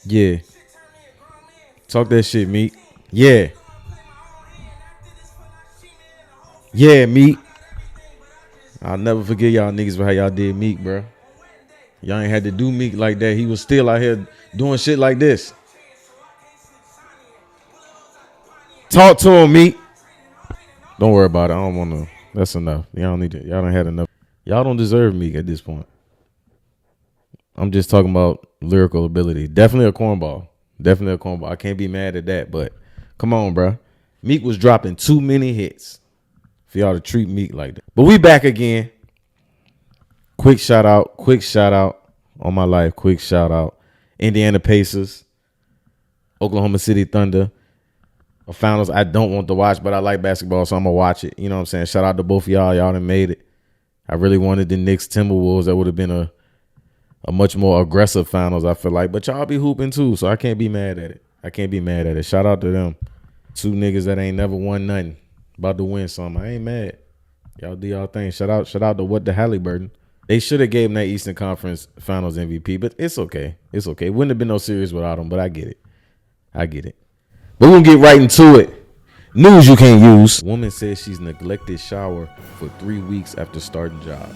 Yeah. Talk that shit, Meek. Yeah. Yeah, Meek. I'll never forget y'all niggas for how y'all did Meek, bro. Y'all ain't had to do Meek like that. He was still out here doing shit like this. Talk to him, Meek. Don't worry about it. I don't want to. That's enough. Y'all don't need it. Y'all done had enough. Y'all don't deserve Meek at this point. I'm just talking about lyrical ability. Definitely a cornball. Definitely a cornball. I can't be mad at that, but come on, bro. Meek was dropping too many hits for y'all to treat Meek like that. But we back again. Quick shout out on my life. Quick shout out. Indiana Pacers, Oklahoma City Thunder. Finals I don't want to watch, but I like basketball, so I'm going to watch it. You know what I'm saying? Shout out to both of y'all. Y'all done made it. I really wanted the Knicks Timberwolves. That would have been a much more aggressive finals, I feel like. But y'all be hooping too, so I can't be mad at it. Shout out to them. Two niggas that ain't never won nothing. About to win something. I ain't mad. Y'all do y'all thing. Shout out to what the Halliburton. They should have gave him that Eastern Conference Finals MVP, but it's okay. It's okay. Wouldn't have been no series without him, but I get it. But we're going to get right into it. News you can't use. Woman says she's neglected shower for 3 weeks after starting job.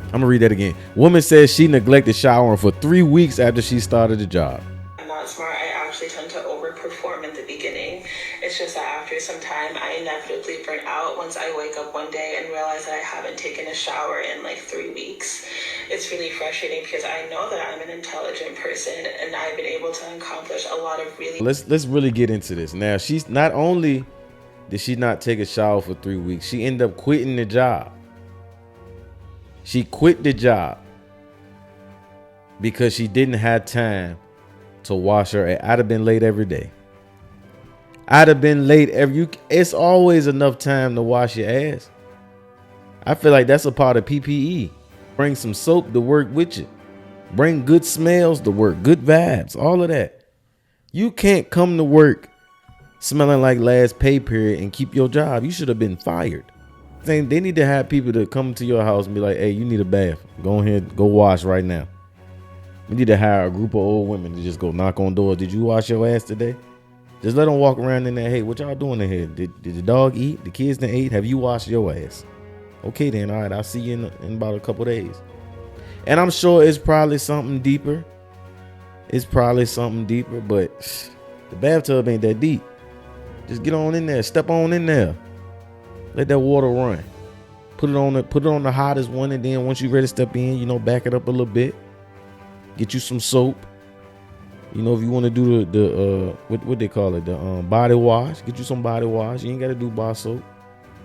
I'm going to read that again. Woman says she neglected showering for 3 weeks after she started the job. I'm not smart. I actually tend to overperform in the beginning. It's just that after some time, I inevitably burn out once I wake up one day and realize that I haven't taken a shower in like 3 weeks. It's really frustrating because I know that I'm an intelligent person and I've been able to accomplish a lot of really... Let's really get into this. Now, she's not only did she not take a shower for 3 weeks, she ended up quitting the job. She quit the job because she didn't have time to wash her ass. I'd have been late every day. It's always enough time to wash your ass. I feel like that's a part of PPE. Bring some soap to work with you. Bring good smells to work, good vibes, all of that. You can't come to work smelling like last pay period and keep your job. You should have been fired. They need to have people to come to your house and be like, hey, you need a bath. Go ahead, go wash right now. We need to hire a group of old women to just go knock on doors. Did you wash your ass today? Just let them walk around in there. Hey, what y'all doing in here? Did the dog eat? The kids done ate? Have you washed your ass? Okay then, all right, I'll see you in about a couple days. And I'm sure it's probably something deeper. But the bathtub ain't that deep. Just get on in there. Step on in there. Let that water run. Put it on the hottest one, and then once you're ready to step in, back it up a little bit. Get you some soap. If you want to do the what they call it, the body wash, get you some body wash. You ain't got to do bar soap.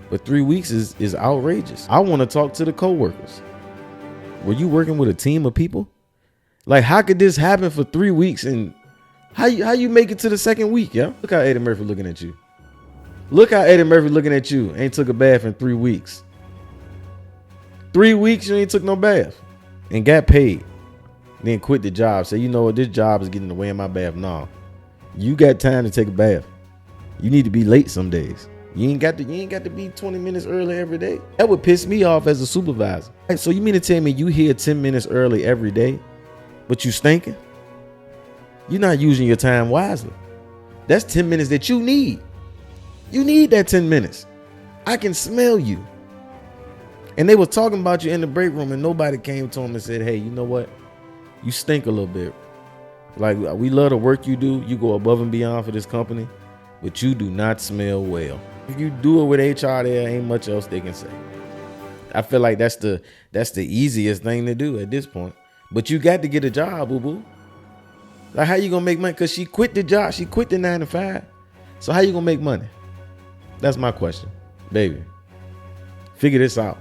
But 3 weeks is outrageous. I want to talk to the coworkers. Were you working with a team of people? Like, how could this happen for 3 weeks? And how you make it to the second week, yeah? Look how Eddie Murphy looking at you. Ain't took a bath in 3 weeks. 3 weeks you ain't took no bath and got paid. Then quit the job. Say, you know what, this job is getting in the way of my bath. Nah. You got time to take a bath. You need to be late some days. You ain't got to be 20 minutes early every day. That would piss me off as a supervisor. So you mean to tell me you here 10 minutes early every day, but you stinking? You're not using your time wisely. That's 10 minutes that you need. You need that 10 minutes. I can smell you. And they were talking about you in the break room, and nobody came to him and said, hey, you know what? You stink a little bit. Like, we love the work you do. You go above and beyond for this company, but you do not smell well. If you do it with HR, there ain't much else they can say. I feel like that's the easiest thing to do at this point. But you got to get a job, boo-boo. Like, how you gonna make money? Because she quit the job. She quit the 9 to 5. So how you gonna make money? That's my question. Baby, figure this out.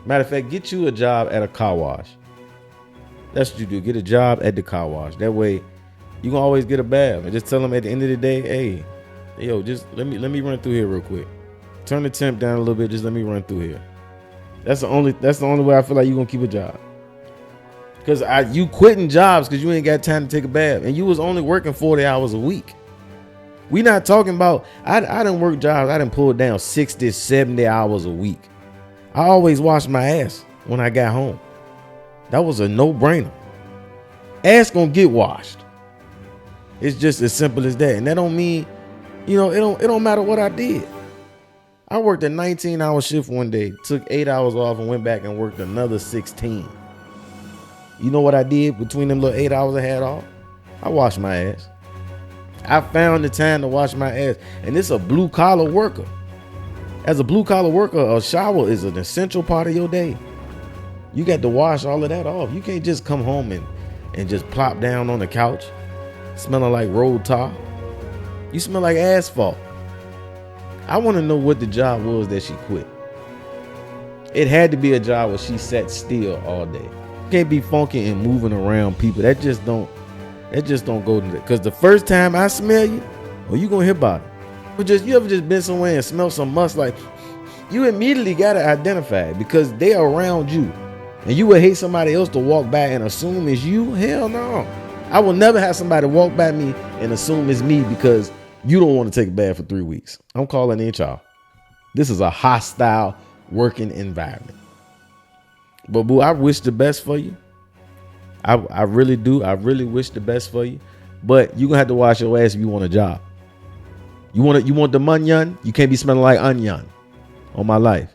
Matter of fact, get you a job at a car wash. That's what you do. Get a job at the car wash. That way, you can always get a bath. And just tell them at the end of the day, hey, yo, just let me run through here real quick. Turn the temp down a little bit. Just let me run through here. That's the only way I feel like you're gonna keep a job. Because you quitting jobs because you ain't got time to take a bath. And you was only working 40 hours a week. We not talking about, I done work jobs. I done pulled down 60, 70 hours a week. I always washed my ass when I got home. That was a no-brainer. Ass gonna get washed. It's just as simple as that. And that don't mean, it don't matter what I did. I worked a 19-hour shift one day, took 8 hours off and went back and worked another 16. You know what I did between them little 8 hours I had off? I washed my ass. I found the time to wash my ass. And it's a blue collar worker. As a blue collar worker, a shower is an essential part of your day. You got to wash all of that off. You can't just come home and just plop down on the couch smelling like road tar. You smell like asphalt. I want to know what the job was that she quit. It had to be a job where she sat still all day. You can't be funky and moving around people. That just don't go to that. Because the first time I smell you, you gonna hear about it. You ever just been somewhere and smell some musk, like you immediately gotta identify it because they are around you. And you would hate somebody else to walk by and assume it's you? Hell no. I will never have somebody walk by me and assume it's me because you don't want to take a bath for 3 weeks. I'm calling HR. This is a hostile working environment. But boo, I wish the best for you. I really do. I really wish the best for you. But you're gonna have to wash your ass if you want a job. You want the munyon? You can't be smelling like onion on my life.